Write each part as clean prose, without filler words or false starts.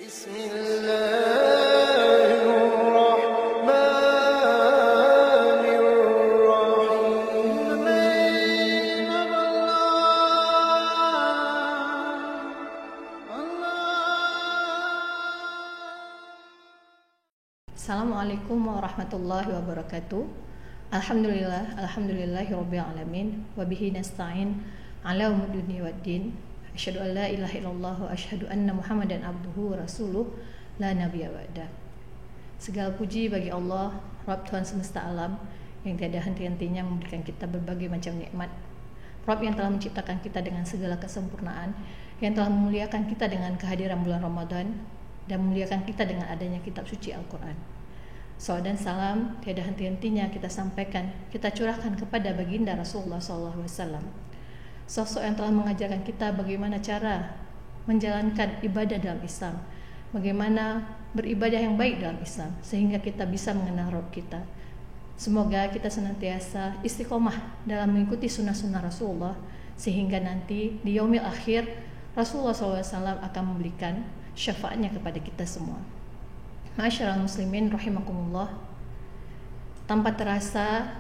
بسم الله الرحمن الرحيم Assalamualaikum warahmatullahi wabarakatuh. Alhamdulillahirabbil alamin wa bihi nasta'in ala umuri dunya waddin. Asyhadu an la ilaha illallah wa asyhadu anna Muhammadan abduhu wa rasuluh la nabiyya ba'da. Segala puji bagi Allah, Rabb Tuhan semesta alam yang tiada henti-hentinya memberikan kita berbagai macam nikmat. Rabb yang telah menciptakan kita dengan segala kesempurnaan, yang telah memuliakan kita dengan kehadiran bulan Ramadan dan memuliakan kita dengan adanya kitab suci Al-Quran. Salawat dan salam tiada henti-hentinya kita sampaikan, kita curahkan kepada baginda Rasulullah SAW, sosok yang telah mengajarkan kita bagaimana cara menjalankan ibadah dalam Islam, bagaimana beribadah yang baik dalam Islam, sehingga kita bisa mengenal Rabb kita. Semoga kita senantiasa istiqomah dalam mengikuti sunnah-sunnah Rasulullah, sehingga nanti di yaumil akhir Rasulullah SAW akan memberikan syafaatnya kepada kita semua. Ma'asyiral muslimin rahimakumullah. Tanpa terasa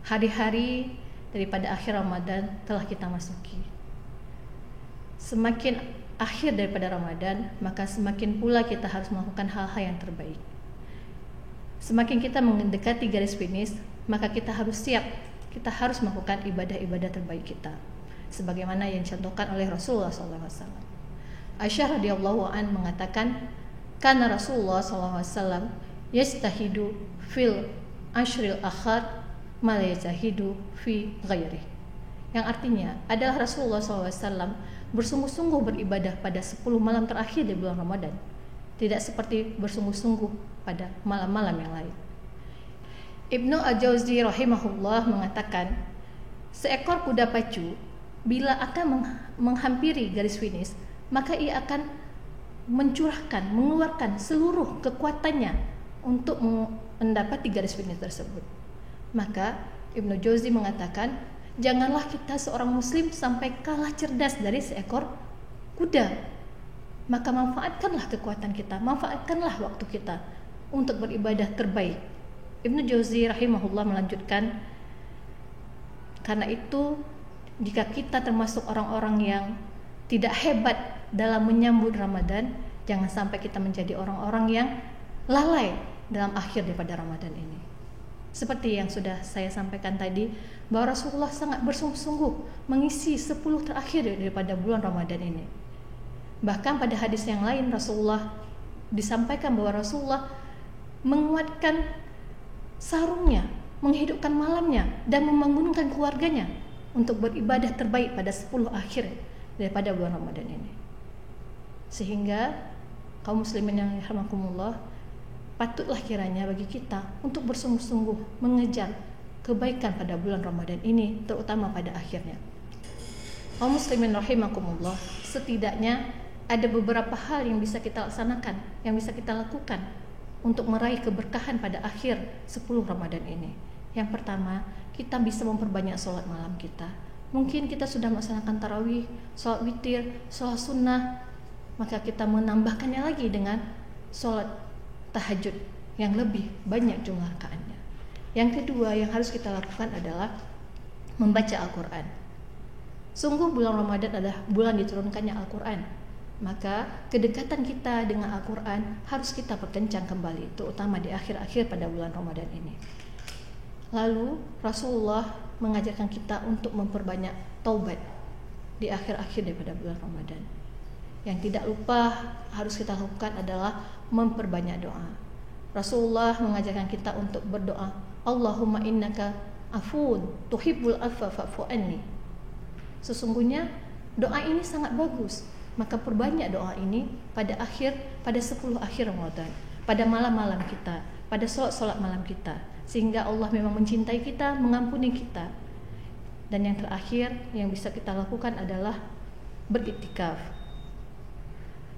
hari-hari daripada akhir Ramadan telah kita masuki. Semakin akhir daripada Ramadan, maka semakin pula kita harus melakukan hal-hal yang terbaik. Semakin kita mendekati garis finish, maka kita harus siap, kita harus melakukan ibadah-ibadah terbaik kita, sebagaimana yang dicontohkan oleh Rasulullah SAW. Aisyah radhiyallahu an mengatakan, karena Rasulullah SAW yastahidu fil ashril akhar ma la yastahidu fi ghairi. Yang artinya adalah Rasulullah SAW bersungguh-sungguh beribadah pada 10 malam terakhir di bulan Ramadan, tidak seperti bersungguh-sungguh pada malam-malam yang lain. Ibnu Al-Jauzi rahimahullah mengatakan, seekor kuda pacu bila akan menghampiri garis finish, maka ia akan mengeluarkan seluruh kekuatannya untuk mendapati garis finish tersebut. Maka Ibnu Jauzi mengatakan, janganlah kita seorang muslim sampai kalah cerdas dari seekor kuda. Maka manfaatkanlah kekuatan kita, manfaatkanlah waktu kita untuk beribadah terbaik. Ibnu Jauzi rahimahullah melanjutkan, karena itu jika kita termasuk orang-orang yang tidak hebat dalam menyambut Ramadan, jangan sampai kita menjadi orang-orang yang lalai dalam akhir daripada Ramadan ini. Seperti yang sudah saya sampaikan tadi, bahwa Rasulullah sangat bersungguh-sungguh mengisi 10 terakhir daripada bulan Ramadan ini. Bahkan pada hadis yang lain Rasulullah disampaikan bahwa Rasulullah menguatkan sarungnya, menghidupkan malamnya, dan membangunkan keluarganya untuk beribadah terbaik pada 10 akhir daripada bulan Ramadan ini. Sehingga kaum muslimin yang rahmakumullah, patutlah kiranya bagi kita untuk bersungguh-sungguh mengejar kebaikan pada bulan Ramadan ini, terutama pada akhirnya. Kaum muslimin rahimakumullah, setidaknya ada beberapa hal yang bisa kita laksanakan, yang bisa kita lakukan untuk meraih keberkahan pada akhir 10 Ramadan ini. Yang pertama, kita bisa memperbanyak sholat malam kita. Mungkin kita sudah melaksanakan tarawih, sholat witir, sholat sunnah, maka kita menambahkannya lagi dengan sholat tahajud yang lebih banyak jumlah rakaatnya. Yang kedua yang harus kita lakukan adalah membaca Al-Quran. Sungguh bulan Ramadan adalah bulan diturunkannya Al-Quran, maka kedekatan kita dengan Al-Quran harus kita perkencang kembali, terutama di akhir-akhir pada bulan Ramadan ini. Lalu Rasulullah mengajarkan kita untuk memperbanyak taubat di akhir-akhir daripada bulan Ramadan. Yang tidak lupa harus kita lakukan adalah memperbanyak doa. Rasulullah mengajarkan kita untuk berdoa, Allahumma innaka afun tuhibbul afwa fa'fu anni. Sesungguhnya doa ini sangat bagus, maka perbanyak doa ini pada 10 akhir Ramadan, pada malam-malam kita, pada sholat malam kita, sehingga Allah memang mencintai kita, mengampuni kita. Dan yang terakhir yang bisa kita lakukan adalah beriktikaf.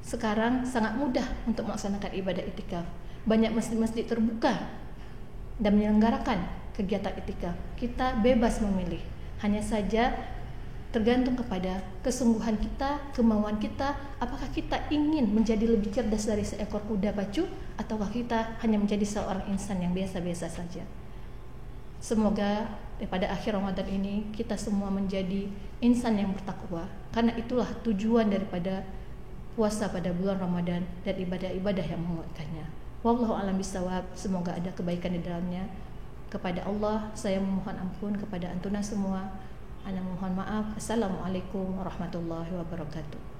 Sekarang sangat mudah untuk melaksanakan ibadah iktikaf. Banyak masjid-masjid terbuka dan menyelenggarakan kegiatan iktikaf. Kita bebas memilih. Hanya saja tergantung kepada kesungguhan kita, kemauan kita, apakah kita ingin menjadi lebih cerdas dari seekor kuda pacu ataukah kita hanya menjadi seorang insan yang biasa-biasa saja. Semoga pada akhir Ramadan ini kita semua menjadi insan yang bertakwa, karena itulah tujuan daripada puasa pada bulan Ramadan dan ibadah-ibadah yang menguatkannya. Wallahu a'lam bishawab. Semoga ada kebaikan di dalamnya. Kepada Allah saya memohon ampun, kepada antuna semua ana mohon maaf. Assalamualaikum warahmatullahi wabarakatuh.